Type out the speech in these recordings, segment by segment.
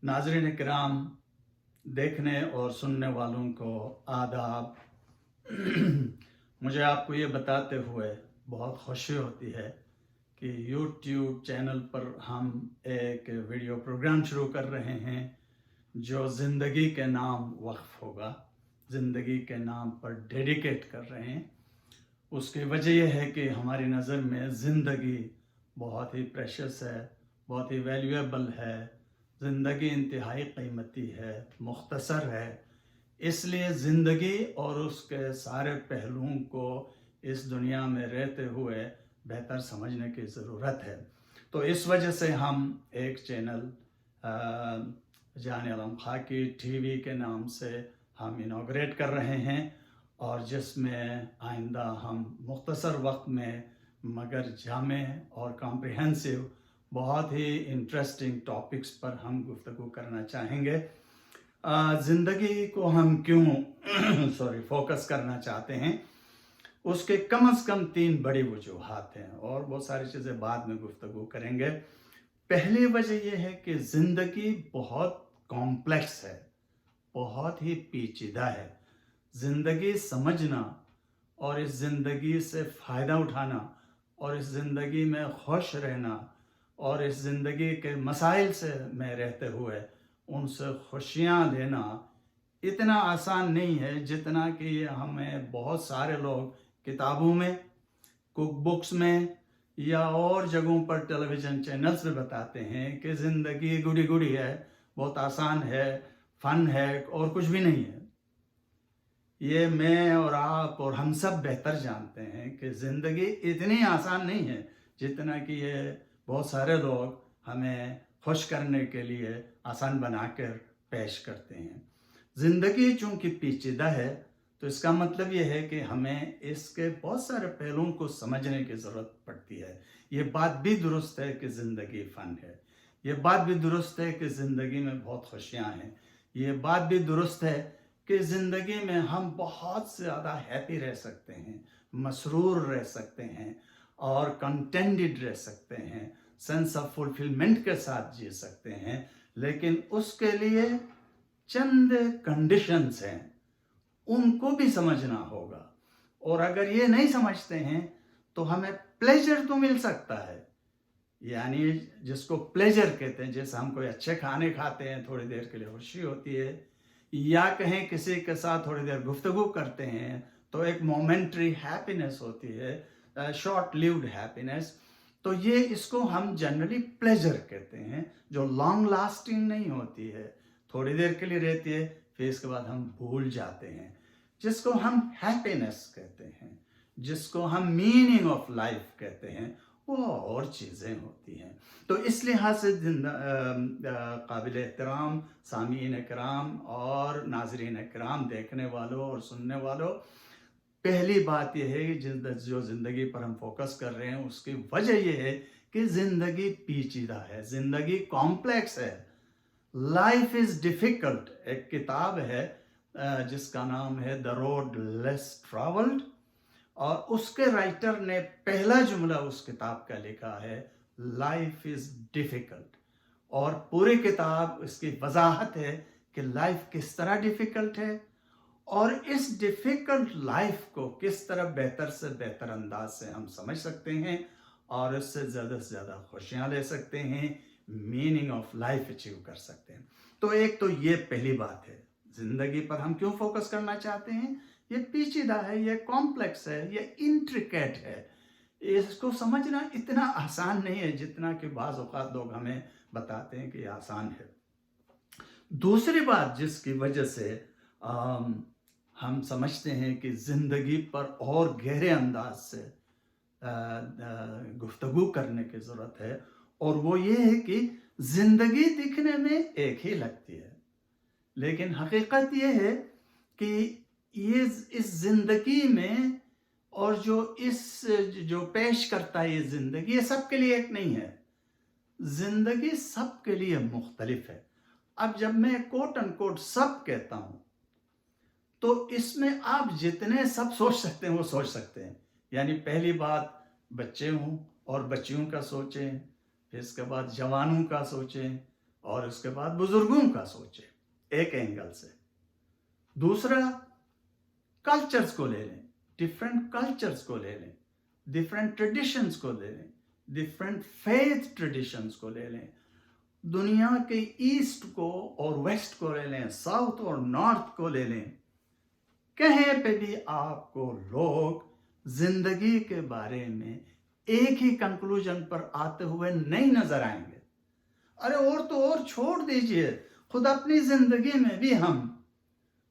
नाज़रीन इकराम, देखने और सुनने वालों को आदाब। मुझे आपको ये बताते हुए बहुत खुशी होती है कि YouTube चैनल पर हम एक वीडियो प्रोग्राम शुरू कर रहे हैं जो ज़िंदगी के नाम वक्फ होगा, ज़िंदगी के नाम पर डेडिकेट कर रहे हैं। उसकी वजह यह है कि हमारी नज़र में ज़िंदगी बहुत ही प्रेशियस है, बहुत ही वैल्यूएबल है। ज़िंदगी इंतहाई कीमती है, मुख्तसर है। इसलिए ज़िंदगी और उसके सारे पहलुओं को इस दुनिया में रहते हुए बेहतर समझने की ज़रूरत है। तो इस वजह से हम एक चैनल जान आलम खाकी टीवी के नाम से हम इनॉग्रेट कर रहे हैं और जिसमें आइंदा हम मुख्तसर वक्त में मगर जामे और कॉम्प्रिहेंसिव बहुत ही इंटरेस्टिंग टॉपिक्स पर हम गुफ्तगू करना चाहेंगे। ज़िंदगी को हम क्यों फोकस करना चाहते हैं, उसके कम से कम 3 बड़ी वजूहात हैं और बहुत सारी चीज़ें बाद में गुफ्तगू करेंगे। पहली वजह यह है कि ज़िंदगी बहुत कॉम्प्लेक्स है, बहुत ही पेचीदा है। ज़िंदगी समझना और इस ज़िंदगी से फ़ायदा उठाना और इस ज़िंदगी में खुश रहना और इस ज़िंदगी के मसाइल से में रहते हुए उनसे खुशियाँ लेना इतना आसान नहीं है जितना कि ये हमें बहुत सारे लोग किताबों में, कुक बुक्स में या और जगहों पर टेलीविज़न चैनल्स पे बताते हैं कि ज़िंदगी गुडी गुडी है, बहुत आसान है, फ़न है और कुछ भी नहीं है। ये मैं और आप और हम सब बेहतर जानते हैं कि ज़िंदगी इतनी आसान नहीं है जितना कि ये बहुत सारे लोग हमें खुश करने के लिए आसान बनाकर पेश करते हैं। ज़िंदगी चूँकि पेचीदा है तो इसका मतलब ये है कि हमें इसके बहुत सारे पहलुओं को समझने की ज़रूरत पड़ती है। ये बात भी दुरुस्त है कि ज़िंदगी फ़न है, ये बात भी दुरुस्त है कि ज़िंदगी में बहुत खुशियाँ हैं, ये बात भी दुरुस्त है कि ज़िंदगी में हम बहुत ज़्यादा हैप्पी रह सकते हैं, मसरूर रह सकते हैं और कंटेंटेड रह सकते हैं, सेंस ऑफ फुलफिलमेंट के साथ जी सकते हैं। लेकिन उसके लिए चंद कंडीशंस हैं, उनको भी समझना होगा। और अगर ये नहीं समझते हैं तो हमें प्लेजर तो मिल सकता है, यानी जिसको प्लेजर कहते हैं, जैसे हम कोई अच्छे खाने खाते हैं, थोड़ी देर के लिए खुशी होती है, या कहीं किसी के साथ थोड़ी देर गुफ्तगू करते हैं तो एक मोमेंट्री हैप्पीनेस होती है, शॉर्ट लिव्ड हैप्पीनेस। तो ये इसको हम जनरली प्लेजर कहते हैं, जो लॉन्ग लास्टिंग नहीं होती है, थोड़ी देर के लिए रहती है, फिर इसके बाद हम भूल जाते हैं, जिसको हम हैप्पीनेस कहते हैं, जिसको हम मीनिंग ऑफ लाइफ कहते हैं, वो और चीज़ें होती हैं। तो इस लिहाज से काबिल एहतराम सामीन कराम और नाजरीन कराम, देखने वालों और सुनने वालों, पहली बात यह है कि जो ज़िंदगी पर हम फोकस कर रहे हैं उसकी वजह यह है कि ज़िंदगी पेचीदा है, ज़िंदगी कॉम्प्लेक्स है। लाइफ इज़ डिफ़िकल्ट एक किताब है जिसका नाम है द रोड लेस ट्रैवल्ड, और उसके राइटर ने पहला जुमला उस किताब का लिखा है, लाइफ इज़ डिफ़िकल्ट। और पूरी किताब इसकी वजाहत है कि लाइफ किस तरह डिफ़िकल्ट है और इस डिफ़िकल्ट लाइफ को किस तरह बेहतर से बेहतर अंदाज से हम समझ सकते हैं और इससे ज़्यादा से ज़्यादा खुशियाँ ले सकते हैं, मीनिंग ऑफ लाइफ अचीव कर सकते हैं। तो एक तो ये पहली बात है, ज़िंदगी पर हम क्यों फोकस करना चाहते हैं। ये पेचीदा है, ये कॉम्प्लेक्स है, ये इंट्रिकेट है, इसको समझना इतना आसान नहीं है जितना कि बाज़ औक़ात लोग हमें बताते हैं कि ये आसान है। दूसरी बात जिसकी वजह से हम समझते हैं कि ज़िंदगी पर और गहरे अंदाज से गुफ्तगू करने की ज़रूरत है, और वो ये है कि ज़िंदगी दिखने में एक ही लगती है, लेकिन हकीकत ये है कि ये इस ज़िंदगी में और जो पेश करता है ये ज़िंदगी, ये सबके लिए एक नहीं है। ज़िंदगी सबके लिए मुख्तलिफ है। अब जब मैं कोट अनकोट सब कहता हूँ तो इसमें आप जितने सब सोच सकते हैं वो सोच सकते हैं। यानी पहली बात, बच्चे हों और बच्चियों का सोचें, फिर इसके बाद जवानों का सोचें, اور उसके बाद बुजुर्गों का सोचें एक एंगल से। दूसरा, कल्चर्स को ले लें, डिफरेंट कल्चर्स को ले लें, डिफरेंट ट्रेडिशंस को ले लें, डिफरेंट फेथ ट्रेडिशंस को ले लें, दुनिया के ईस्ट को और वेस्ट को ले लें, साउथ और नॉर्थ को ले लें। कहीं पे भी आपको लोग जिंदगी के बारे में एक ही कंक्लूजन पर आते हुए नहीं नजर आएंगे। अरे और तो और छोड़ दीजिए, खुद अपनी जिंदगी में भी हम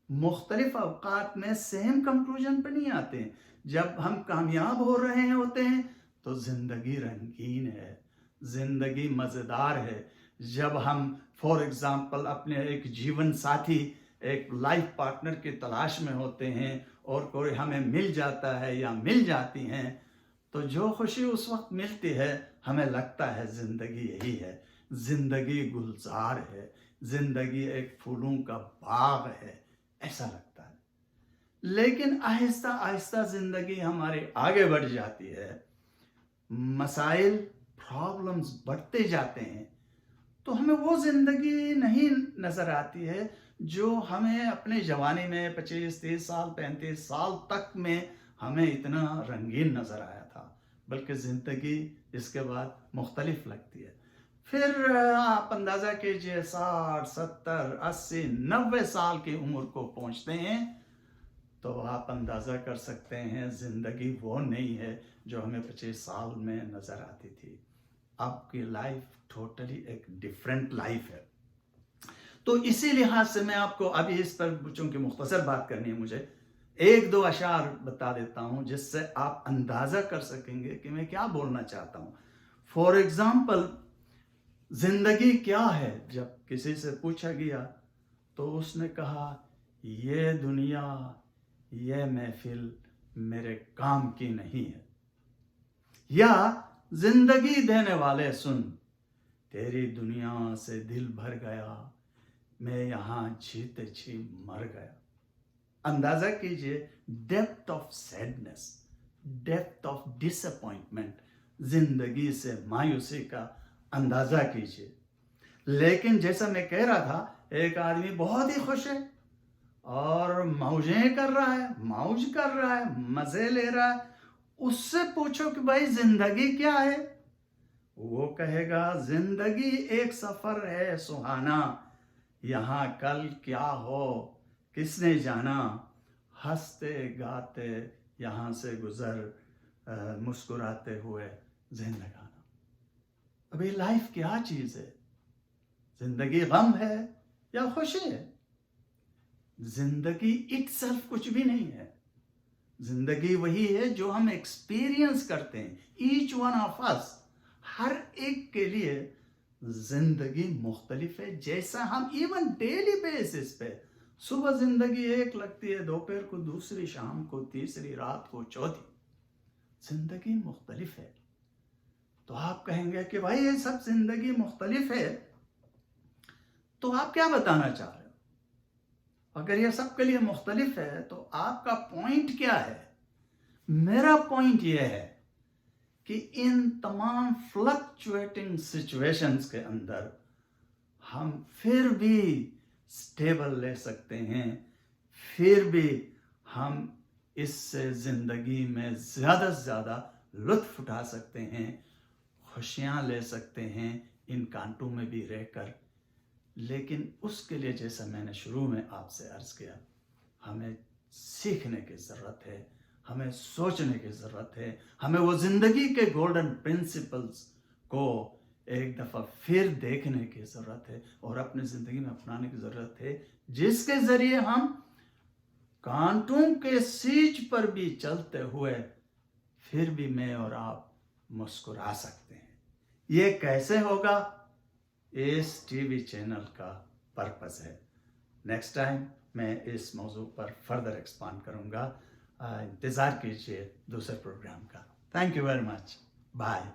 मुख्तलिफ अवकात में सेम कंक्लूजन पर नहीं आते हैं। जब हम कामयाब हो रहे होते हैं तो जिंदगी रंगीन है, जिंदगी मज़ेदार है। जब हम फॉर एग्जांपल अपने एक जीवन साथी, एक लाइफ पार्टनर की तलाश में होते हैं और कोई हमें मिल जाता है या मिल जाती हैं, तो जो खुशी उस वक्त मिलती है हमें लगता है ज़िंदगी यही है, ज़िंदगी गुलजार है, ज़िंदगी एक फूलों का बाग है, ऐसा लगता है। लेकिन आहिस्ता आहिस्ता ज़िंदगी हमारी आगे बढ़ जाती है, मसाइल प्रॉब्लम्स बढ़ते जाते हैं, तो हमें वो ज़िंदगी नहीं नज़र आती है जो हमें अपने जवानी में 25-30 साल 35 साल तक में हमें इतना रंगीन नज़र आया था। बल्कि ज़िंदगी इसके बाद मुख्तलिफ लगती है। फिर आप अंदाज़ा कीजिए 60, 70, 80, 90 साल की उम्र को पहुंचते हैं तो आप अंदाज़ा कर सकते हैं ज़िंदगी वो नहीं है जो हमें 25 साल में नज़र आती थी। आपकी लाइफ टोटली एक डिफरेंट लाइफ है। तो इसी लिहाज से मैं आपको अभी इस पर, चूंकि मुख्तसर बात करनी है मुझे, एक दो अशार बता देता हूं जिससे आप अंदाज़ा कर सकेंगे कि मैं क्या बोलना चाहता हूं। फॉर एग्जाम्पल, ज़िंदगी क्या है जब किसी से पूछा गया तो उसने कहा, ये दुनिया, ये महफिल मेरे काम की नहीं है। या जिंदगी देने वाले सुन, तेरी दुनिया से दिल भर गया, मैं यहाँ जीते जी मर गया। अंदाजा कीजिए depth of sadness, depth of disappointment, जिंदगी से मायूसी का अंदाजा कीजिए। लेकिन जैसा मैं कह रहा था, एक आदमी बहुत ही खुश है और मौजें कर रहा है, मौज कर रहा है, मजे ले रहा है। उससे पूछो कि भाई जिंदगी क्या है, वो कहेगा जिंदगी एक सफर है सुहाना, यहाँ कल क्या हो किसने जाना, हंसते गाते यहाँ से गुजर, मुस्कुराते हुए ज़िंदगी लगाना। अभी लाइफ क्या चीज़ है? जिंदगी गम है या खुशी है? जिंदगी इटसेल्फ कुछ भी नहीं है। जिंदगी वही है जो हम एक्सपीरियंस करते हैं। ईच वन ऑफ अस, हर एक के लिए जिंदगी मुख्तलिफ है। जैसा हम इवन डेली बेसिस पे सुबह जिंदगी एक लगती है, दोपहर को दूसरी, शाम को तीसरी, रात को चौथी, जिंदगी मुख्तलिफ है। तो आप कहेंगे कि भाई ये सब जिंदगी मुख्तलिफ है, तो आप क्या बताना चाह रहे हो? अगर ये सबके लिए मुख्तलिफ है तो आपका पॉइंट क्या है? मेरा पॉइंट ये है कि इन तमाम फ्लक्चुएटिंग सिचुएशंस के अंदर हम फिर भी स्टेबल ले सकते हैं, फिर भी हम इससे ज़िंदगी में ज़्यादा से ज़्यादा लुत्फ़ उठा सकते हैं, खुशियाँ ले सकते हैं इन कांटों में भी रहकर। लेकिन उसके लिए, जैसा मैंने शुरू में आपसे अर्ज़ किया, हमें सीखने की ज़रूरत है, हमें सोचने की ज़रूरत है, हमें वो ज़िंदगी के गोल्डन प्रिंसिपल्स को एक दफ़ा फिर देखने की ज़रूरत है और अपनी ज़िंदगी में अपनाने की ज़रूरत है, जिसके ज़रिए हम कांटों के सींच पर भी चलते हुए फिर भी मैं और आप मुस्कुरा सकते हैं। ये कैसे होगा? इस टीवी चैनल का पर्पस है। नेक्स्ट टाइम मैं इस मौजू पर फर्दर एक्सपांड करूँगा। इंतज़ार कीजिए दूसरे प्रोग्राम का। Thank you very much. Bye.